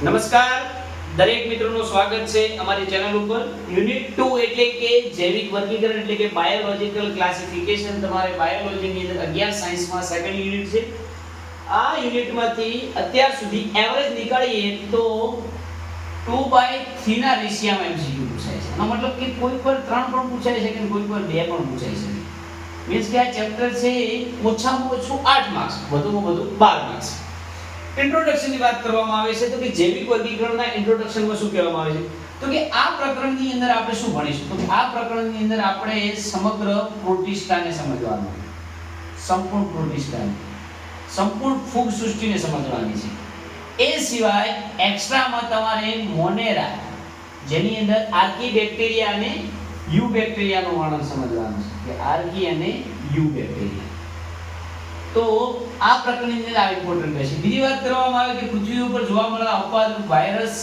નમસ્કાર દરેક મિત્રોનું સ્વાગત છે અમારી ચેનલ ઉપર યુનિટ 2 એટલે કે જૈવિક વર્ગીકરણ એટલે કે બાયોલોજિકલ ક્લાસિફિકેશન તમારે બાયોલોજીની અંદર 11 સાયન્સમાં સેકન્ડ યુનિટ છે આ યુનિટમાંથી અત્યાર સુધી એવરેજ નીકાળીએ તો 2/3 ના રેશિયામાં MCQ પૂછાય છે એનો મતલબ કે કોઈ પર 3 પણ પૂછાય છે કે કોઈ પર 2 પણ પૂછાય છે મીન્સ કે આ ચેપ્ટર છે ઓછામાં ઓછું 8 માર્ક્સ વધુમાં વધુ 12 માર્ક્સ ઇન્ટ્રોડક્શન ની વાત કરવામાં આવે છે તો કે જૈવિક વર્ગીકરણના ઇન્ટ્રોડક્શનમાં શું કહેવામાં આવે છે તો કે આ પ્રકરણની અંદર આપણે શું ભણીશું તો આ પ્રકરણની અંદર આપણે સમગ્ર પ્રોટિસ્ટાને સમજવાનું સંપૂર્ણ પ્રોટિસ્ટાને સંપૂર્ણ ફૂગ સૃષ્ટિને સમજવાની છે એ સિવાય એક્સ્ટ્રામાં તમારે મોનેરા જેની અંદર આર્કી બેક્ટેરિયા અને યુ બેક્ટેરિયાનું વર્ણન સમજવાનું છે કે આર્કી અને યુ બેક્ટેરિયા તો આ પ્રકરણની અંદર આ ઇમ્પોર્ટન્ટ છે બીજી વાત કરવામાં આવે કે પૃથ્વી ઉપર જોવા મળતા અપવાદ વાયરસ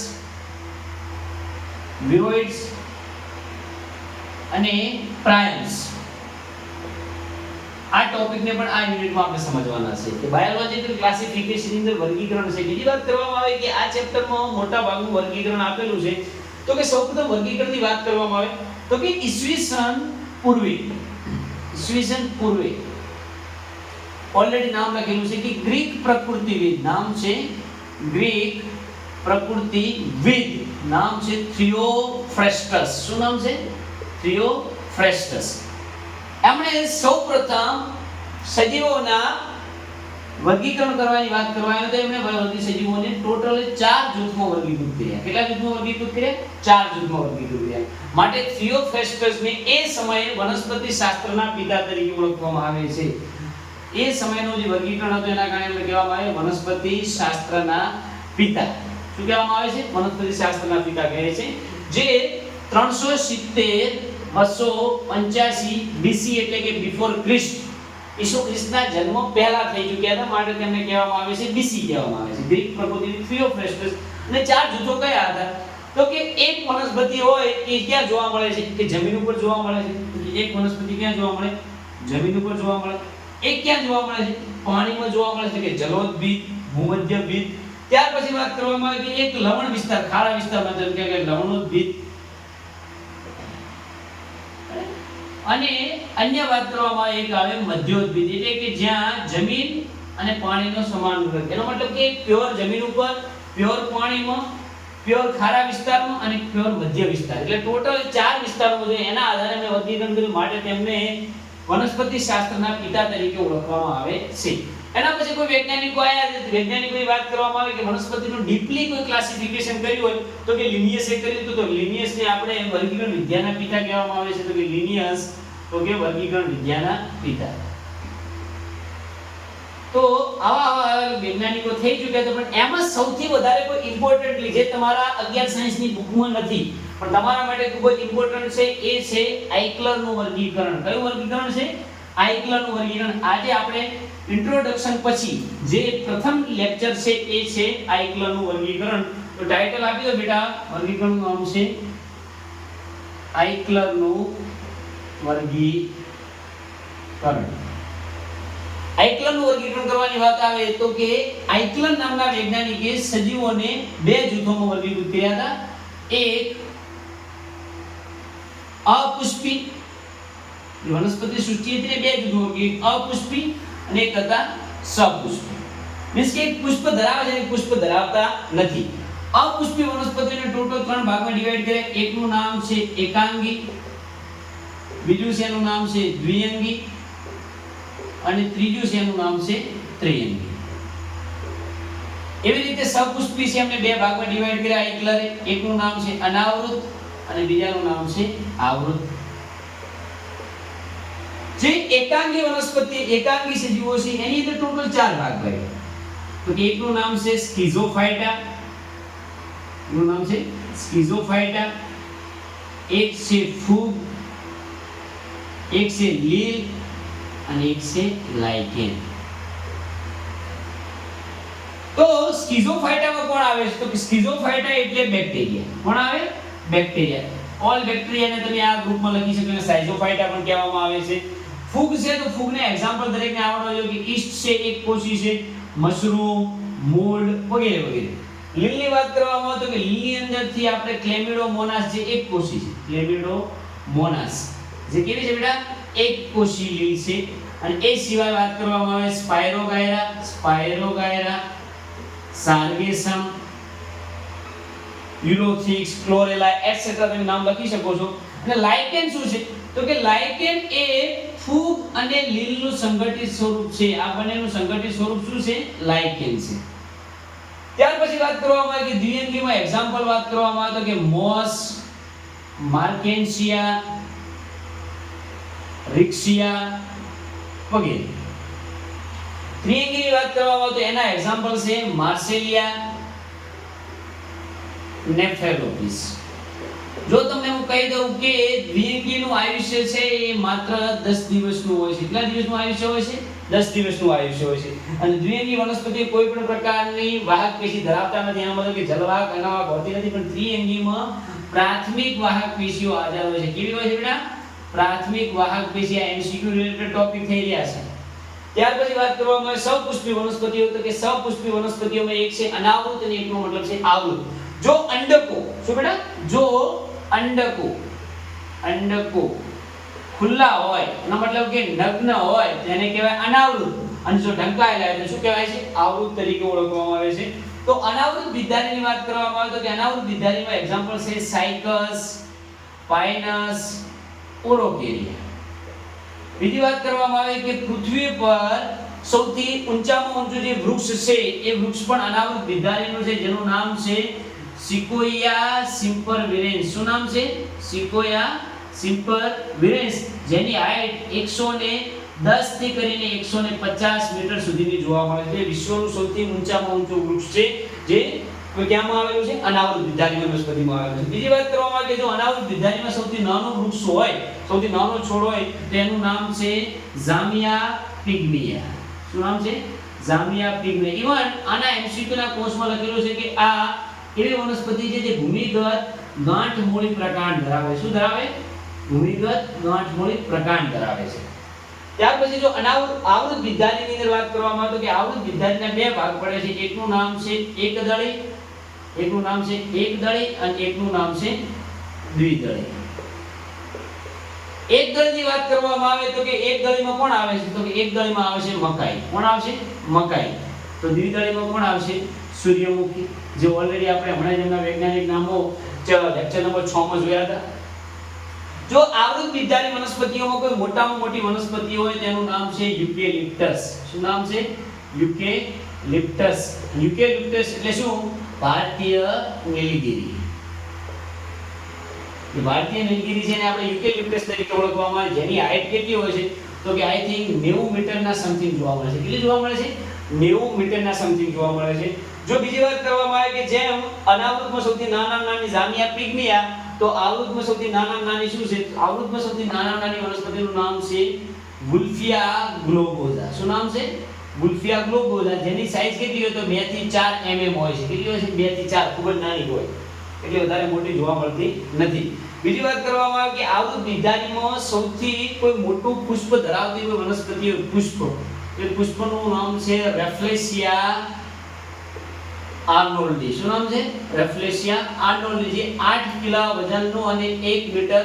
વિરોઇડ્સ અને પ્રાયમ્સ આ ટોપિકને પણ આ યુનિટમાં આપણે સમજવાના છે કે બાયોલોજિકલ ક્લાસિફિકેશન ની અંદર વર્ગીકરણ છે બીજી વાત કરવામાં આવે કે આ ચેપ્ટરમાં મોટા ભાગનું વર્ગીકરણ આપેલું છે તો કે સૌપ્રથમ વર્ગીકરણની વાત કરવામાં આવે તો કે ઈસવીસન પૂર્વે ऑलरेडी नाम લખેલું છે કે ગ્રીક પ્રકૃતિવિદ નામ છે ગ્રીક પ્રકૃતિવિદ નામ છે થિયોફ્રેસ્ટસ શું નામ છે થિયોફ્રેસ્ટસ એમણે સૌપ્રથમ સજીવોના વર્ગીકરણ કરવાની વાત કરવામાં તો એમણે સજીવોને ટોટલ 4 જૂથમાં વર્ગીકૃત કર્યા કેટલા જૂથમાં વર્ગીકૃત કર્યા 4 જૂથમાં વર્ગીકૃત કર્યા માટે થિયોફ્રેસ્ટસને એ સમયે વનસ્પતિ શાસ્ત્રના પિતા તરીકે ઓળખવામાં આવે છે એ સમયનું જે વર્ગીકરણ હતું એના કારણે એમને કહેવામાં આવે વનસ્પતિ શાસ્ત્રના પિતા શું કહેવામાં આવે છે વનસ્પતિ શાસ્ત્રના પિતા કહે છે જે 370 285 BC એટલે કે બિફોર ક્રિસ્ટ ઈસુ ખ્રિસ્તના જન્મ પહેલા થઈ ચૂક્યા હતા માટે તેમને કહેવામાં આવે છે BC કહેવામાં આવે છે ગ્રીક પ્રકૃતિ થિયોફ્રેસ્ટસ અને 4 જૂથો કયા હતા તો કે એક વનસ્પતિ હોય એ ક્યાં જોવા મળે છે કે જમીન ઉપર જોવા મળે છે એક વનસ્પતિ ક્યાં જોવા મળે જમીન ઉપર જોવા મળે એક ક્યાં જોવા મળે છે પાણીમાં જોવા મળે છે કે જલોદભીત ભૂમધ્યભીત ત્યાર પછી વાત કરવામાં આવે કે એક લવણ વિસ્તાર ખારા વિસ્તારમાં જેમ કે લવણોદભીત અને અન્ય વાત કરવામાં આવે એક આવે મધ્યોદભીત એટલે કે જ્યાં જમીન અને પાણીનો સમાન રહે એનો મતલબ કે પ્યોર જમીન ઉપર પ્યોર પાણીમાં પ્યોર ખારા વિસ્તારમાં અને પ્યોર મધ્ય વિસ્તાર એટલે ટોટલ 4 વિસ્તારો છે એના આધારે મેં વર્ગીકરણ કર્યું માટે તેમને વનસ્પતિ શાસ્ત્રના પિતા તરીકે ઓળખવામાં આવે છે એના પછી કોઈ વૈજ્ઞાનિકો આયા વૈજ્ઞાનિકોની વાત કરવામાં આવે કે વનસ્પતિનું ડીપલી કોઈ ક્લાસિફિકેશન કર્યું હોય તો કે લિનિયસે કર્યું તો લિનિયસને આપણે વર્ગીકરણ વિદ્યાના પિતા કહેવામાં આવે છે તો કે લિનિયસ તો કે વર્ગીકરણ વિદ્યાના પિતા તો આવા વૈજ્ઞાનિકો થઈ ચૂક્યા છે પણ એમાં સૌથી વધારે કોઈ ઇમ્પોર્ટન્ટલી જે તમારા 11 સાયન્સની બુકમાં નથી પણ તમારા માટે ખૂબ જ ઇમ્પોર્ટન્ટ છે એ છે આઇકલરનું વર્ગીકરણ કયું વર્ગીકરણ છે આઇકલરનું વર્ગીકરણ આજે આપણે ઇન્ટ્રોડક્શન પછી જે પ્રથમ લેક્ચર છે એ છે આઇકલરનું વર્ગીકરણ તો ટાઇટલ આપી દો બેટા વર્ગીકરણનું નામ છે આઇકલરનું વર્ગીકરણ આઇકલરનું વર્ગીકરણ કરવાની વાત આવે તો કે આઇકલર નામના વૈજ્ઞાનિકે સજીવોને 2 જૂથોમાં વર્ગીકૃત કર્યા હતા એક અપુષ્પી વનસ્પતિ સૃષ્ટિ એટલે 2 જૂથો એક અપુષ્પી અને એક હતા સપુષ્પી મીન્સ કે એક પુષ્પ ધરાવે છે અને પુષ્પ ધરાવતા નથી અપુષ્પી વનસ્પતિને ટોટલ 3 ભાગમાં ડિવાઇડ કર્યા એકનું નામ છે એકાંગી બીજું છે એનું નામ છે દ્વિઅંગી અને ત્રીજું છે એનું નામ છે ત્રિઅંગી એવી રીતે સપુષ્પી છે એમને 2 ભાગમાં ડિવાઇડ કર્યા આઇકલરે એકનું નામ છે અનાવૃત અને બીજાનું નામ છે આવૃત જે એકાંગી વનસ્પતિ એકાંગી સજીવો છે એની અંદર ટોટલ 4 ભાગ પડ્યા તો કે એકનું નામ છે સ્કિઝોફાઇટા એનું નામ છે સ્કિઝોફાઇટા એક છે ફૂગ એક છે લીલ અને એક છે લાઇકેન તો સ્કિઝોફાઇટામાં કોણ આવે છે તો કે સ્કિઝોફાઇટા એટલે બેક્ટેરિયા કોણ આવે બેક્ટેરિયા ઓલ બેક્ટેરિયાને તમે આ ગ્રુપમાં લખી શકો અને સાયઝોફાઇટા પણ કહેવામાં આવે છે ફૂગ છે તો ફૂગને એક્ઝામ્પલ દરેકને આવડવા જોઈએ કે ઈસ્ટ છે એક કોષી છે મશરૂમ મોલ્ડ વગેરે વગેરે લીલની વાત કરવામાં આવે તો કે લીલની અંદરથી આપણે ક્લેમિડોમોનાસ જે એક કોષી છે, ક્લેમિડોમોનાસ જે કેવી છે બેટા એક કોષી લીલ છે. અને એ સિવાય વાત કરવામાં આવે સ્પાયરોગાયરા, સાર્ગેસમ, યુલોથિક્સ, ક્લોરેલા એટસેટ્રા તમે નામ લખી શકો છો. અને લાઇકેન શું છે તો કે લાઇકેન એ ફૂગ અને લીલનું સંગઠિત સ્વરૂપ છે. આ બંનેનું સંગઠિત સ્વરૂપ શું છે? લાઇકેન છે. ત્યાર પછી વાત કરવામાં આવે કે દ્વિઅંગીમાં એક્ઝામ્પલ વાત કરવામાં આવે તો કે મોસ, માર્કેન્સિયા, રિક્સિયા વગેરે. ત્રિઅંગીની વાત કરવામાં આવે તો એના એક્ઝામ્પલ છે માર્સેલિયા, નેફેલોપિસ. જો તમને હું કહી દઉં કે દ્વિઅંગીનું આયુષ્ય છે એ માત્ર 10 દિવસનું હોય છે. કેટલા દિવસનું આયુષ્ય હોય છે? 10 દિવસનું આયુષ્ય હોય છે. અને દ્વિઅંગી વનસ્પતિ કોઈ પણ પ્રકારની વાહક પેશી ધરાવતા નથી. એનો મતલબ કે જલવાહક અનાવાહક હોતી નથી. પણ ત્રિઅંગીમાં પ્રાથમિક વાહક પેશીઓ હાજર હોય છે. કેવી હોય છે બેટા? પ્રાથમિક વાહક પેશી. આ એમસીક્યુ રિલેટેડ ટોપિક થઈ રહ્યા છે. ત્યાર પછી વાત કરવામાં આવે સપુષ્પી વનસ્પતિઓ તો કે સપુષ્પી વનસ્પતિઓમાં એક છે અનાવૃત અને એકનો મતલબ છે આવૃત. જો અંડકો, શું બેટા? જો અંડકો ખુલ્લા હોય એનો મતલબ કે નગ્ન હોય તેને કહેવાય અનાવૃત. અને જો ઢંકાયેલા એટલે શું કહેવાય છે? આવૃત તરીકે ઓળખવામાં આવે છે. તો અનાવૃત બિદારીની વાત કરવામાં આવે તો કે અનાવૃત બિદારીમાં એક્ઝામ્પલ છે સાયકસ, પાઇનસ, ઓરોકેરિયા. બીજી વાત કરવામાં આવે કે પૃથ્વી પર સૌથી ઊંચામાં ઊંચું જે વૃક્ષ છે એ વૃક્ષ પણ અનાવૃત બિદારીનું છે જેનું નામ છે સિકોયા સિમ્પરવિરેન્સ. શું નામ છે? સિકોયા સિમ્પરવિરેન્સ, જેની હાઈટ 110 થી કરીને 150 મીટર સુધીની જોવા મળે છે. વિશ્વનું સૌથી ઊંચામાં ઊંચું વૃક્ષ છે જે ક્યાંમાં આવેલું છે? અનાવૃત બિદારી વનસ્પતિમાં આવેલું છે. બીજી વાત કરવામાં આવે કે જો અનાવૃત બિદારીમાં સૌથી નાનો વૃક્ષ હોય, સૌથી નાનો છોડ હોય તો એનું નામ છે ઝામિયા પિગ્મિયા. શું નામ છે? ઝામિયા પિગ્મિયા. ઇવન આના એમસીક્યુ ના કોર્સમાં લખેલું છે કે આ એવી વનસ્પતિ છે જે ભૂમિગત ગાંઠમૂળી પ્રકાંડ ધરાવે. શું ધરાવે? ભૂમિગત ગાંઠમૂળી પ્રકાંડ ધરાવે છે. ત્યાર પછી જો આવૃત બિદારીની અંદર વાત કરવામાં આવે તો કે આવૃત બિદારીના બે ભાગ પડે છે. એકનું નામ છે એકદળી, અને એકનું નામ છે દ્વિદળી. એકદળીની વાત કરવામાં આવે તો કે એકદળીમાં કોણ આવે છે? તો કે એકદળીમાં આવે છે મકાઈ. કોણ આવશે? મકાઈ. તો દ્વિદળીમાં કોણ આવશે? સૂર્યમુખી. જે ઓલરેડી આપણે હમણાં જ એમના વૈજ્ઞાનિક નામો લેક્ચર નંબર 6 માં જોયા હતા. જો આવૃત બિદારી વનસ્પતિઓમાં કોઈ મોટામાં મોટી વનસ્પતિ હોય તેનું નામ છે યુકેલિપ્ટસ. શું નામ છે? યુકેલિપ્ટસ. યુકેલિપ્ટસ એટલે શું? ભારતીય નીલગિરી. એ ભારતીય નીલગિરી છે ને આપણે યુકેલિપ્ટસ તરીકે ઓળખવામાં આવે. જેની હાઈટ કેટલી હોય છે? તો કે આઈ થિંક 90 મીટરના સમથિંગ જોવા મળે છે. કેટલી જોવા મળે છે? 90 મીટરના સમથિંગ જોવા મળે છે. જો બીજી વાત કરવામાં આવે કે જેમ અનાવૃતમાં સૌથી નાની ઝામિયા પિગ્મિયા, તો આવૃતમાં સૌથી નાની શું છે? આવૃતમાં સૌથી નાની વનસ્પતિનું નામ છે વુલ્ફિયા ગ્લોબોઝા. શું નામ છે? વુલ્ફિયા ગ્લોબોઝા. જેની સાઈઝ કેટલી હોય તો 2 થી 4 mm હોય છે. કેટલી હોય છે? 2 થી 4. ખૂબ જ નાની હોય, એટલે વધારે મોટી જોવા મળતી નથી. બીજી વાત કરવામાં આવે કે આવૃત બિદારીમાં સૌથી કોઈ મોટું પુષ્પ ધરાવતી કોઈ વનસ્પતિ હોય પુષ્પ. એ પુષ્પનું નામ છે રેફ્લેસિયા આર્નોલ્ડી. શું નામ છે? રેફ્લેસિયા આર્નોલ્ડી. જે 8 કિલો વજનનું અને 1 મીટર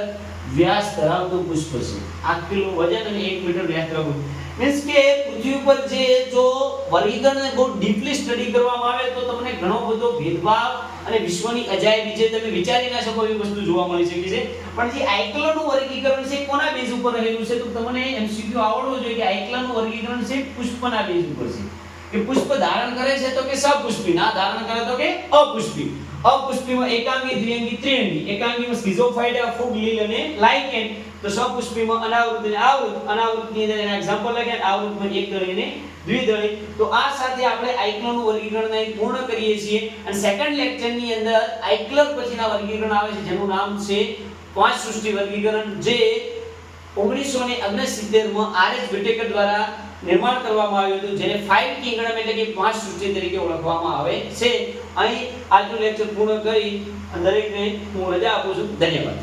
વ્યાસ ધરાવતું પુષ્પ છે. 8 કિલો વજન અને 1 મીટર વ્યાસ ધરાવતું. મીન્સ કે પૃથ્વી ઉપર જે જો વર્ગીકરણને બહુ ડીપલી સ્ટડી કરવામાં આવે તો તમને ઘણો બધો ભેદભાવ અને વિશ્વની અજાયબી છે તમે વિચારી ના શકો એવી વસ્તુ જોવા મળી શકે છે. પણ જે આઇક્લાનું વર્ગીકરણ છે કોના બેઝ ઉપર રહેલું છે? તો તમને એમસીક્યુ આવડવું જોઈએ કે આઇક્લાનું વર્ગીકરણ છે પુષ્પના બેઝ ઉપર છે. કે પુષ્પ ધારણ કરે છે તો કે સપુષ્પી, ના ધારણ કરે તો કે અપુષ્પી. અપુષ્પીમાં એકાંગી, દ્વિઅંગી, ત્રિઅંગી. એકાંગીમાં સ્કિઝોફાઇડા, ફૂગ, લીલ અને લાઇકેન. તો સપુષ્પીમાં અનાવૃત અને આવૃત. અનાવૃતની અંદર એના એક્ઝામ્પલ લખ્યા. આવૃતમાં એકદળી અને દ્વિદળી. તો આ સાથે આપણે આઇક્લાનું વર્ગીકરણ અહીં પૂર્ણ કરીએ છીએ. અને સેકન્ડ લેક્ચરની અંદર આઇક્લર પછીના વર્ગીકરણ આવે છે જેનું નામ છે પાંચ સૃષ્ટિ વર્ગીકરણ, જે 1969 માં આર.એચ. વિટેકર દ્વારા નિર્માણ કરવામાં આવ્યું હતું, જેને 5 કિંગડમ એટલે કે 5 સૃષ્ટિ તરીકે ઓળખવામાં આવે છે. અહીં આજનું લેક્ચર પૂર્ણ કરી દરેકને હું રજા આપું છું. ધન્યવાદ.